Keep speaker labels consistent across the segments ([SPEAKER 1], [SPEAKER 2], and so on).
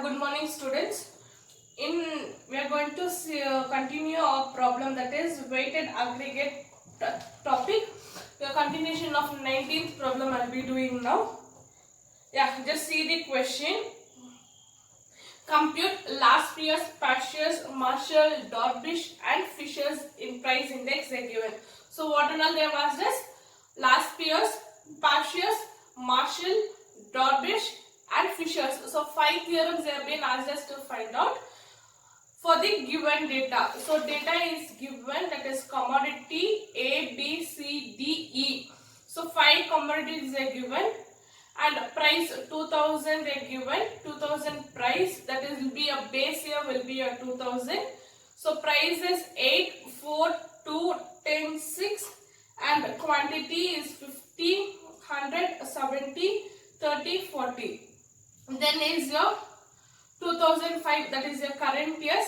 [SPEAKER 1] good morning students. We are going to continue our problem, that is weighted aggregate topic. The continuation of 19th problem I'll be doing now. Just see the question. Compute last year's Pashiers, Marshall, Dorbish and Fishers in price index they are given. So what and all they have asked us? Last year's Pashiers, Marshall, Dorbish and Fishers. So 5 theorems they have been asked us to find out for the given data. So data is given, that is commodity A, B, C, D, E. So 5 commodities are given and price 2000 they are given. 2000 price, that is will be a base year will be a 2000. So price is 8, 4, 2, 10, 6 and quantity is 50, 100, 70, 30, 40. Then is your 2005, that is your current year's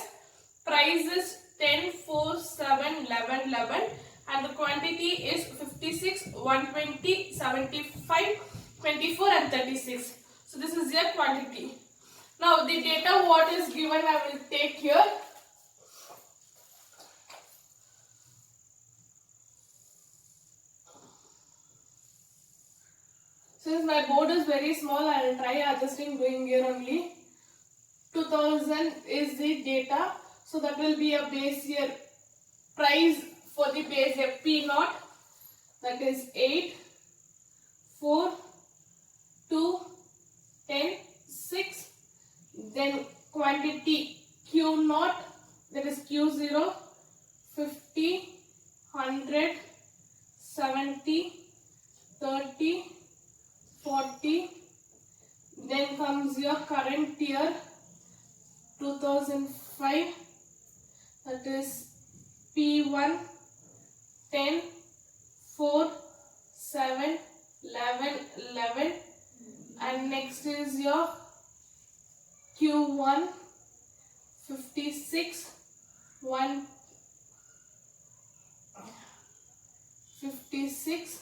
[SPEAKER 1] price is 10, 4, 7, 11, 11 and the quantity is 56, 120, 75, 24 and 36. So this is your quantity. Now the data what is given I will take here. Since my board is very small, I will try adjusting doing here only. 2000 is the data. So that will be a base year price for the base year P0, that is 8, 4, 2, 10, 6. Then quantity Q0, that is Q0, 50, 100, 70, 30, 40. Then comes your current year 2005, that is P1, 10, 4, 7, 11, 11 and next is your Q1, 56, 1, 56,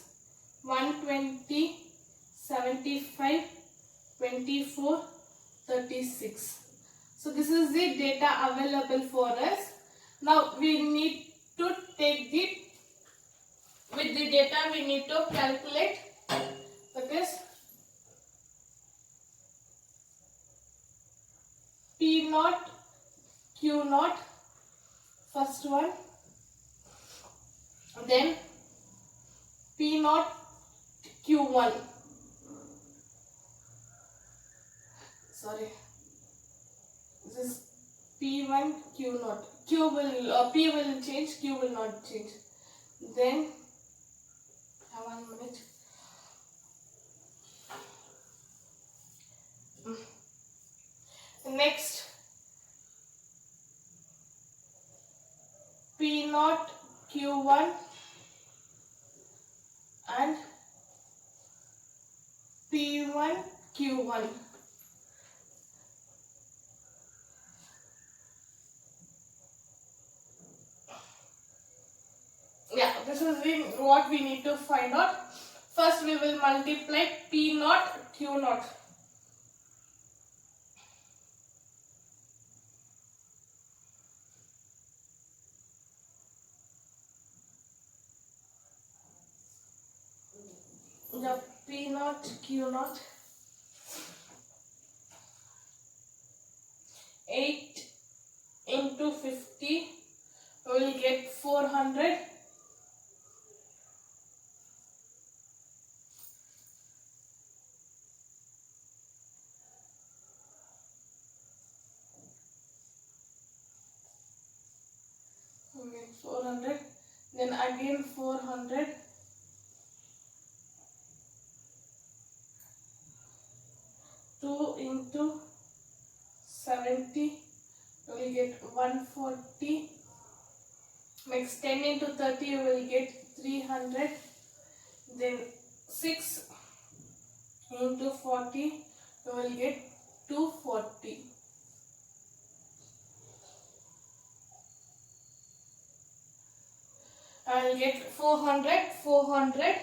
[SPEAKER 1] 120, 75, 24, 36. So this is the data available for us. Now we need to take with the data we need to calculate, that is P0, Q0, first one, then P0, Q1. Sorry, this is P1, Q0. P will change, Q will not change. Then 1 minute. Next P0, Q1 and P1, Q1. This is what we need to find out. First we will multiply P0, Q0. The P0, Q0, 8 into 50, we will get 400. We get 400, then again 400. 2 into 70, you will get 140. Next 10 into 30, you will get 300. Then 6 into 40, you will get 240. I will get 400, 400,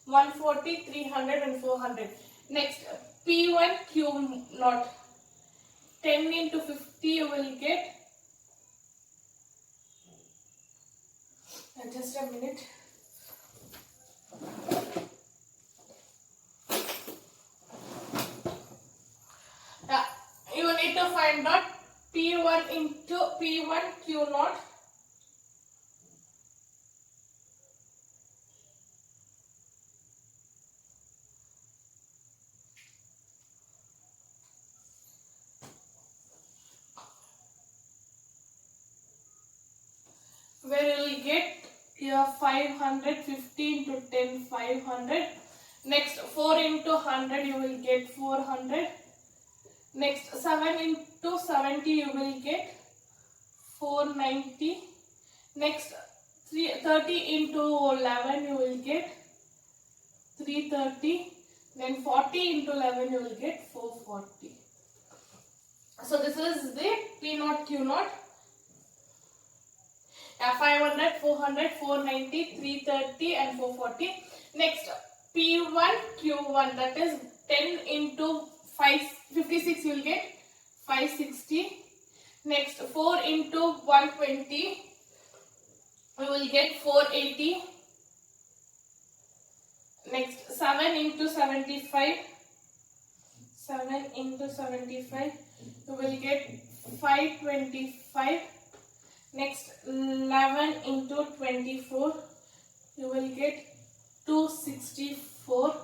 [SPEAKER 1] 140, 300 and 400. Next P1 Q0, 10 into 50 you will get, just a minute. You need to find out P1 into P1 Q naught. Where you will get your 550 into 10, 500. Next 4 into 100 you will get 400. Next 7 into 70 you will get 490. Next 30 into 11 you will get 330. Then 40 into 11 you will get 440. So this is the P naught Q naught. 500, 400, 490, 330 and 440. Next P1 Q1, that is 10 into 56 you will get 560. Next 4 into 120 we will get 480. Next 7 into 75, 7 into 75 you will get 525. Next 11 into 24 you will get 264.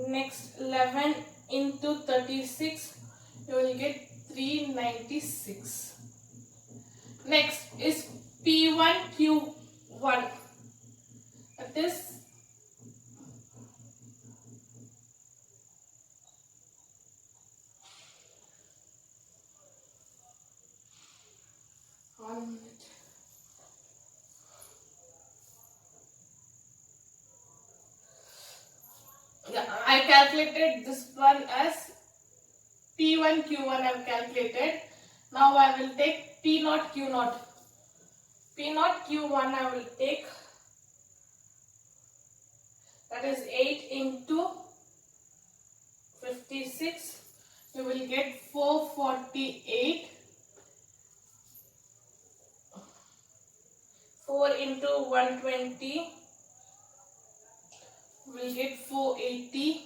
[SPEAKER 1] Next 11 into 36 you will get 396. Next is P1 Q1, that is 1 minute. Yeah, I calculated this one as P1 Q1 I have calculated. Now I will take P naught Q naught. P naught Q1 I will take, that is 8 into 56 you will get 448. 4 into 120 will get 480.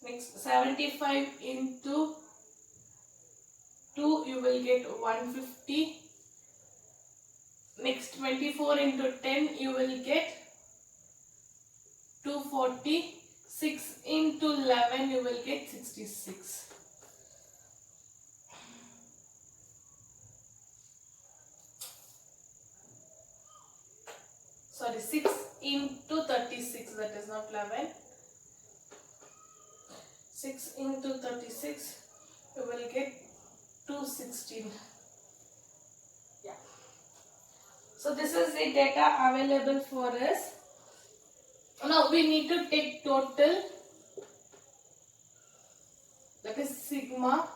[SPEAKER 1] Next 75 into 2 you will get 150. Next 24 into 10 you will get 240. 6 into 11 you will get 66. Sorry, 6 into 36, that is not 11. 6 into 36 you will get 216. Yeah. So this is the data available for us. Now we need to take total, that is sigma .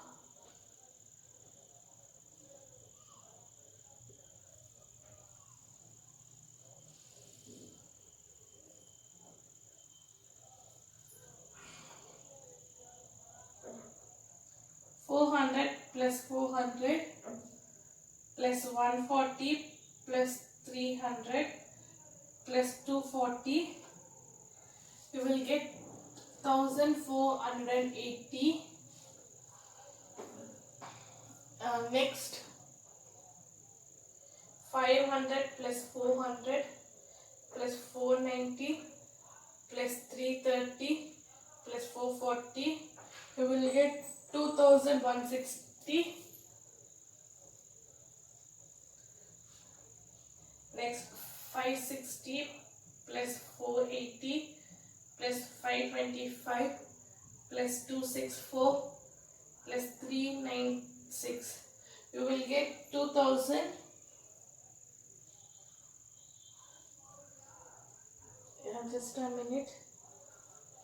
[SPEAKER 1] 400 plus 400 plus 140 plus 300 plus 240 you will get 1480. Next 500 plus 400 plus 490 plus 330 plus 440 you will get 2160. Next 560 plus 480 plus 525 plus 264 plus 396 you will get 2000. Just a minute.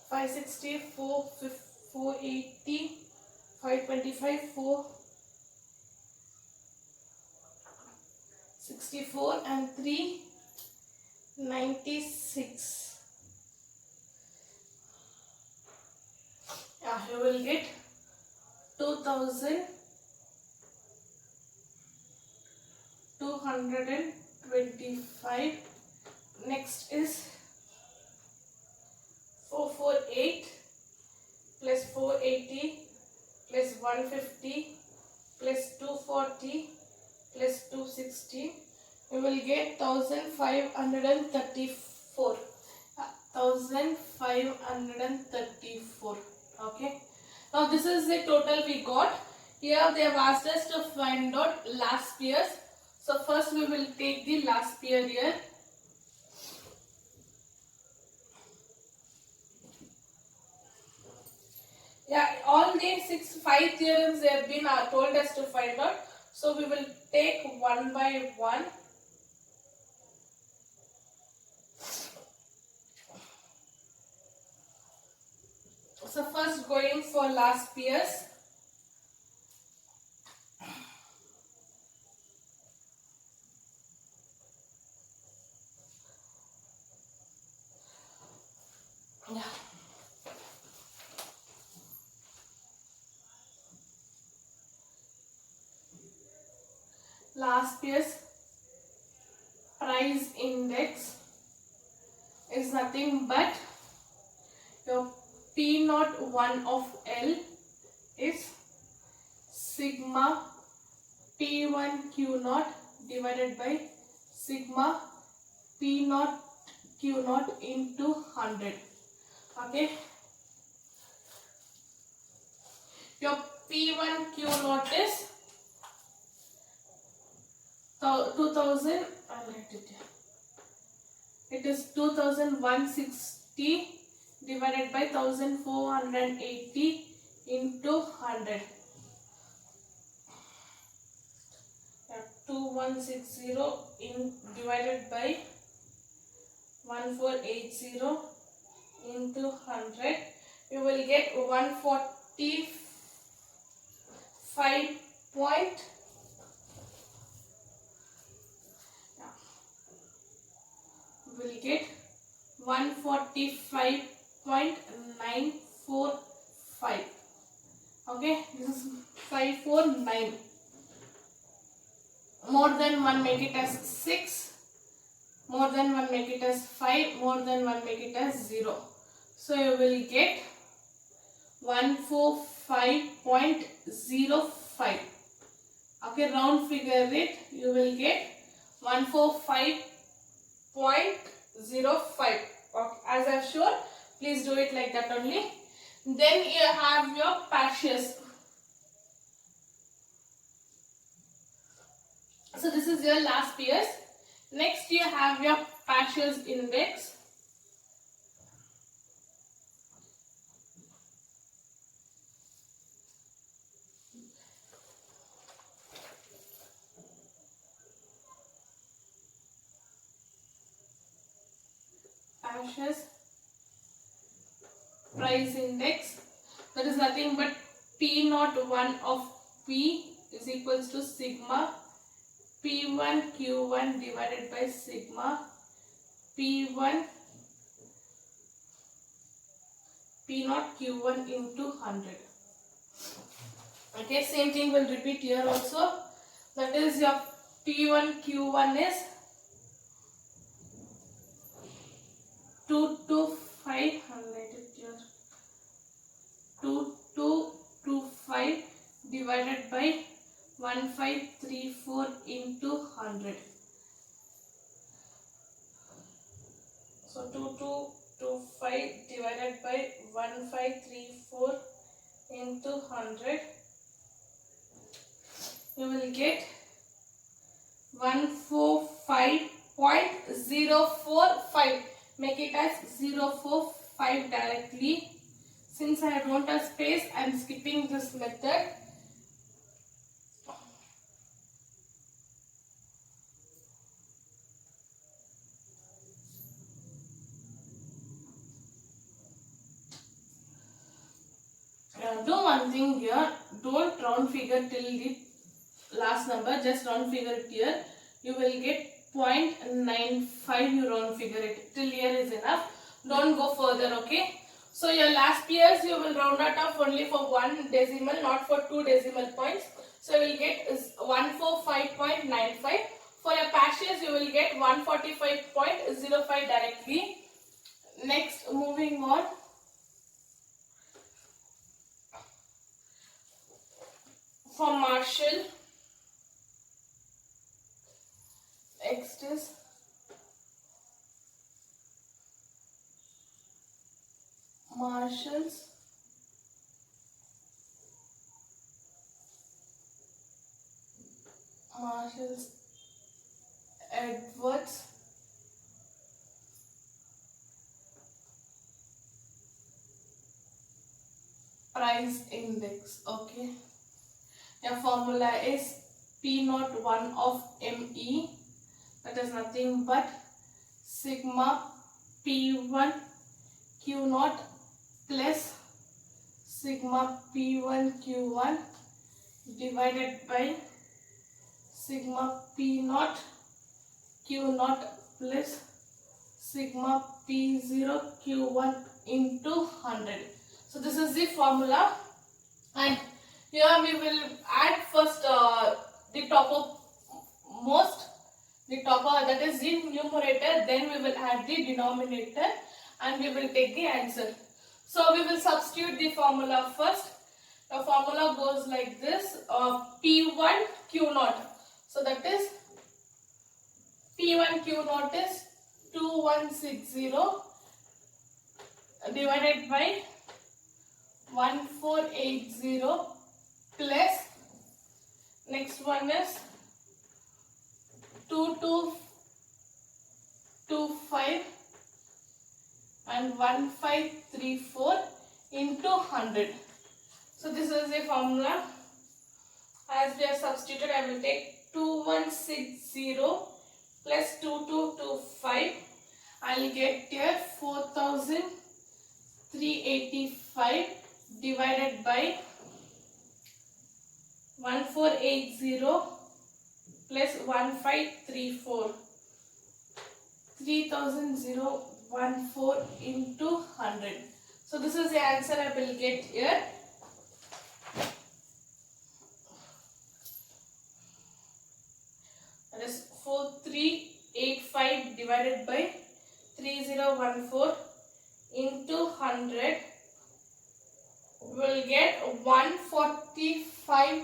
[SPEAKER 1] 560, 480, 525, 464 and 396. Yeah, you will will get 2225. Next is 448 plus 480 plus 150 plus 240 plus 260. We will get 1534. 1534. Okay. Now this is the total we got. Here they have asked us to find out last year's. So first we will take the last year here. Yeah, all the 5 theorems they have been told us to find out. So we will take one by one. So first going for last year's. Yeah. Last year's price index is nothing but your P01 of L is sigma P1 Q0 divided by sigma P0 Q0 into 100. Okay. Your P1 Q0 is 2000. I'll write it here. It is 2160 divided by 1480 into 100. 2160 divided by 1480 into 100. You will get 145 point. Will get 145.945. Okay, this is 549. More than 1 make it as 6. More than 1 make it as 5. More than 1 make it as 0. So you will get 145.05. Okay, round figure it. You will get 145.05. Okay, as I have shown, please do it like that only. Then you have your partials. So this is your last year's. Next you have your partials index. Partials price index, that is nothing but P01 of P is equals to sigma P1 Q1 divided by sigma P1 P0 Q1 into 100. Okay, same thing will repeat here also. That is your P1 Q1 is 225, highlighted here, 2225 divided by 1534 into 100. So 2225 divided by 1534 into 100. You will get 145.045. Make it as 045 directly. Since I don't have space, I am skipping this method. Do one thing here, don't round figure till the last number, just round figure it here. You will get 0.95, you round figure it till here is enough. Don't go further, okay? So your last years you will round out off only for 1 decimal, not for 2 decimal points. So you will get 145.95. For your past years you will get 145.05 directly. Next, moving on. For Marshall, next is Marshall's Edwards price index. Okay, your formula is P01 of ME, that is nothing but sigma P1 Q0 plus sigma P1 Q1 divided by sigma P0 Q0 plus sigma P0 Q1 into 100. So this is the formula, and here we will add first the toppermost, that is the numerator, then we will add the denominator and we will take the answer. So we will substitute the formula first. The formula goes like this, P1 Q0. So that is P1 Q0 is 2160 divided by 1480 plus, next one is 2225 and 1534 into 100. So this is the formula. As we have substituted, I will take 2160 plus 2225. I will get here 4385 divided by 1480 plus 1534. 3014 into 100. So this is the answer I will get here. That is 4385 divided by 3014 into 100. We will get 145.47.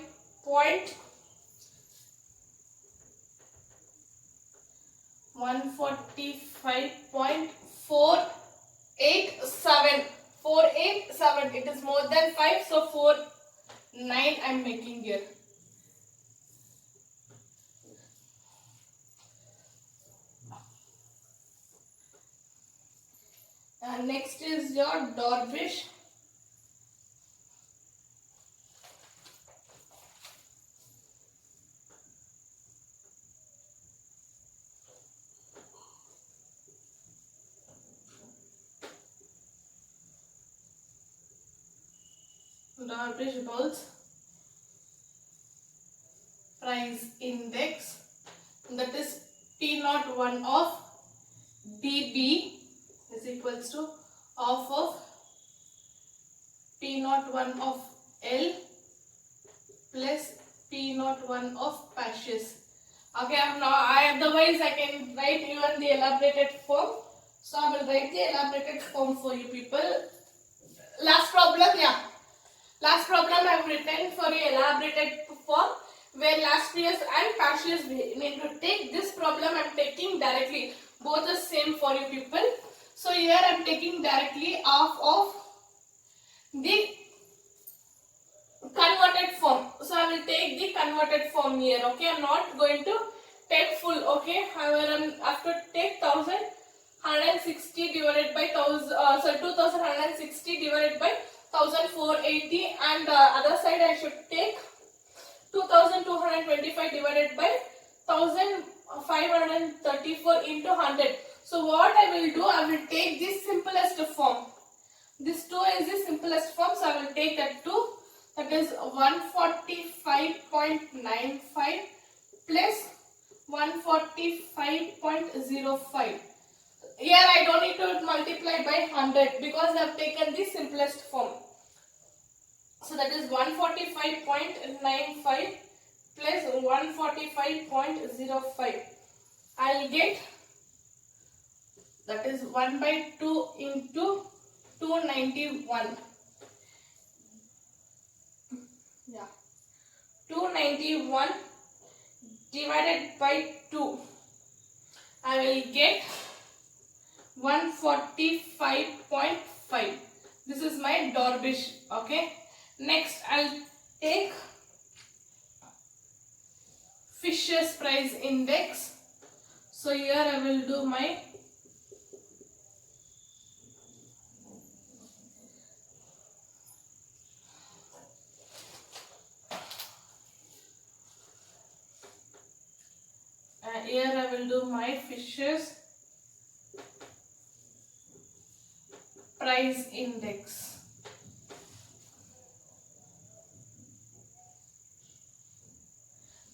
[SPEAKER 1] It is more than 5, so 49 I am making here. Next is your Darvish. Darvish Bulls price index, that is P01 of DB is equals to half of P01 of L plus P01 of Passius. Okay, otherwise I can write even the elaborated form. So I will write the elaborated form for you people. Last problem I have written for the elaborated form, where last year's and past year's we need to take. This problem I am taking directly. Both are same for you people. So here I am taking directly half of the converted form. So I will take the converted form here. Okay, I am not going to take full. Okay, I will have to take 1160 divided by 2160 divided by 1480, and other side I should take 2225 divided by 1534 into 100. So what I will do, I will take this simplest form. This 2 is the simplest form, so I will take that 2, that is 145.95 plus 145.05. Here I don't need to multiply by 100 because I have taken the simplest form. So that is 145.95 plus 145.05. I will get, that is 1 by 2 into 291. Yeah. 291 divided by 2. I will get 145.5. This is my Dorbish. Okay. Next, I'll take Fisher's price index. So here I will do my Fisher's price index.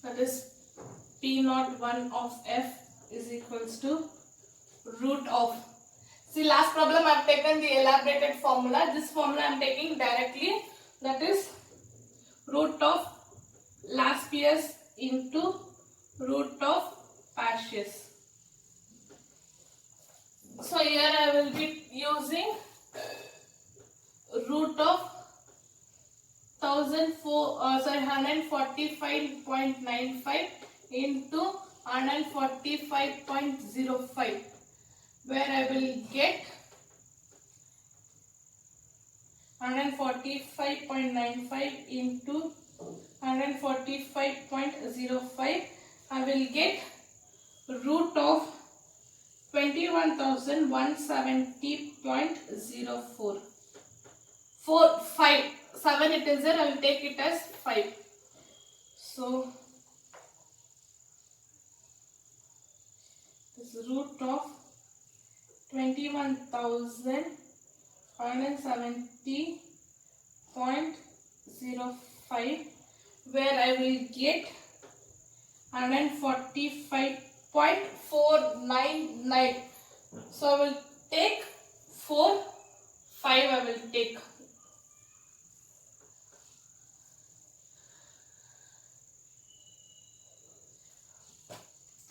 [SPEAKER 1] That is P01 of F is equals to root of. See, last problem I have taken the elaborated formula. This formula I am taking directly. That is root of last Pierce into root of Pacius. So here I will be using root of 145.95 into 145.05, where I will get 145.95 into 145.05. I will get root of 21,170.04. 7 it is there, I will take it as 5. So this root of 21,170.05, where I will get 145.499. So I will take 4, 5 I will take.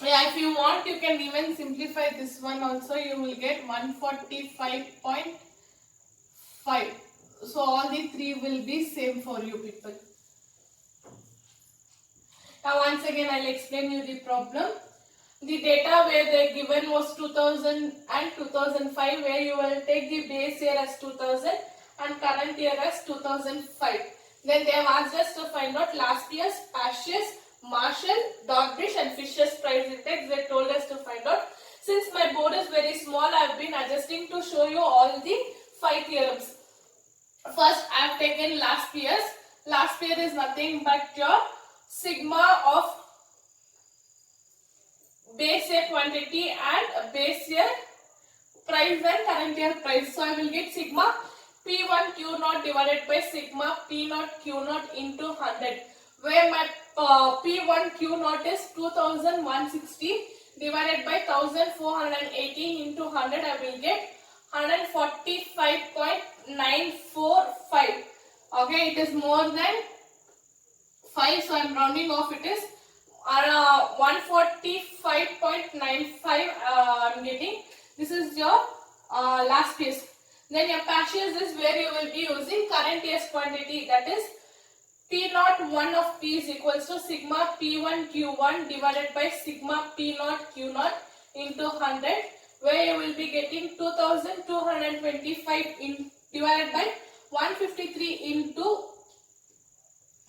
[SPEAKER 1] Yeah, if you want, you can even simplify this one also. You will get 145.5. So all the 3 will be same for you people. Now once again I will explain you the problem. The data where they given was 2000 and 2005, where you will take the base year as 2000 and current year as 2005. Then they have asked us to find out last year's Pacius, Marshall, Dorbish and Fisher's price index. They told us to find out. Since my board is very small, I have been adjusting to show you all the 5 theorems. First, I have taken last year's. Last year is nothing but your sigma of base year quantity and base year price and current year price. So I will get sigma P1 Q0 divided by sigma P0 Q0 into 100, where my P1 Q0 is 2160 divided by 1480 into 100. I will get 145.945. Okay, it is more than 5, so I am rounding off. It is 145.95 I am getting. This is your last piece. Then your Pacius is where you will be using current year's quantity, that is P01 of P is equals to sigma P1 Q1 divided by sigma P0 Q0 into 100, where you will be getting 2225 divided by 153 into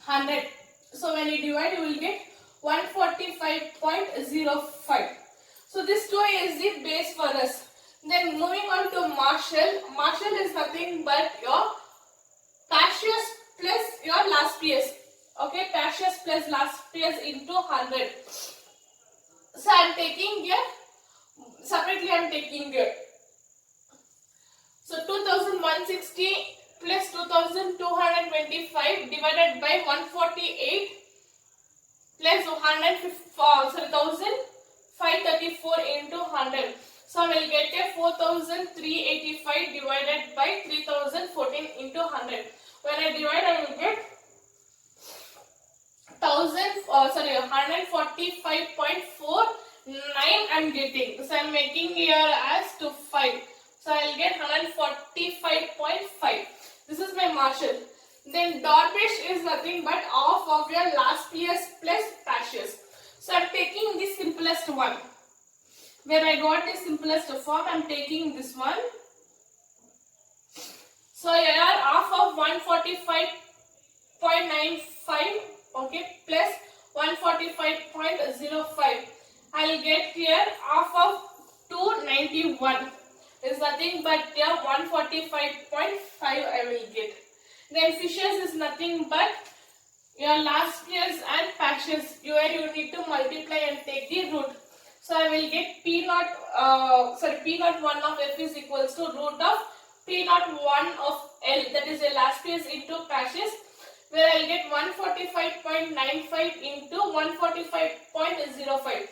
[SPEAKER 1] 100. So when you divide, you will get 145.05. So this 2 is the base for us. Then moving on to Marshall. Marshall is nothing but your Pacius plus your last PS. Okay, Pacius plus last PS into 100. So I am taking here, separately I am taking here. So 2160 plus 2225 divided by 148 plus 1534 into 100. So I will get a 4385 divided by 3014 into 100. When I divide, I will get 145.49 I am getting. So I am making here as to 5. So I will get 145.5. This is my Marshall. Then Dorbish is nothing but half of your last year's plus Pashas. So I am taking the simplest one. Where I got the simplest form, I am taking this one. So here half of 145.95, okay, plus 145.05. I will get here half of 291 is nothing but here 145.5 I will get. Then fishes is nothing but your last year's and Pashas. Where you need to multiply and take the root. So I will get P0 1 of F is equals to root of P0 1 of L, that is a last piece into Pashas, where I will get 145.95 into 145.05.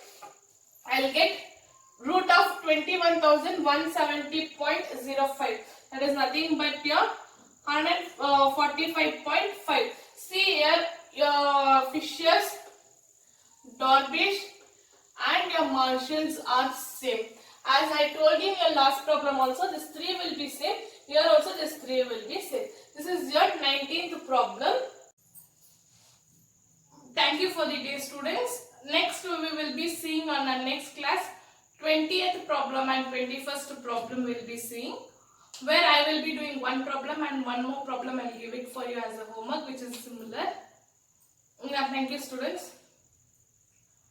[SPEAKER 1] I will get root of 21,170.05. That is nothing but your 145.5. See here your fishes, Dorbish and your Marshalls are same. As I told you in your last problem also, this 3 will be same. Here also this 3 will be same. This is your 19th problem. Thank you for the day, students. Next we will be seeing on our next class 20th problem and 21st problem we will be seeing, where I will be doing one problem and one more problem I will give it for you as a homework which is similar. Thank you, students.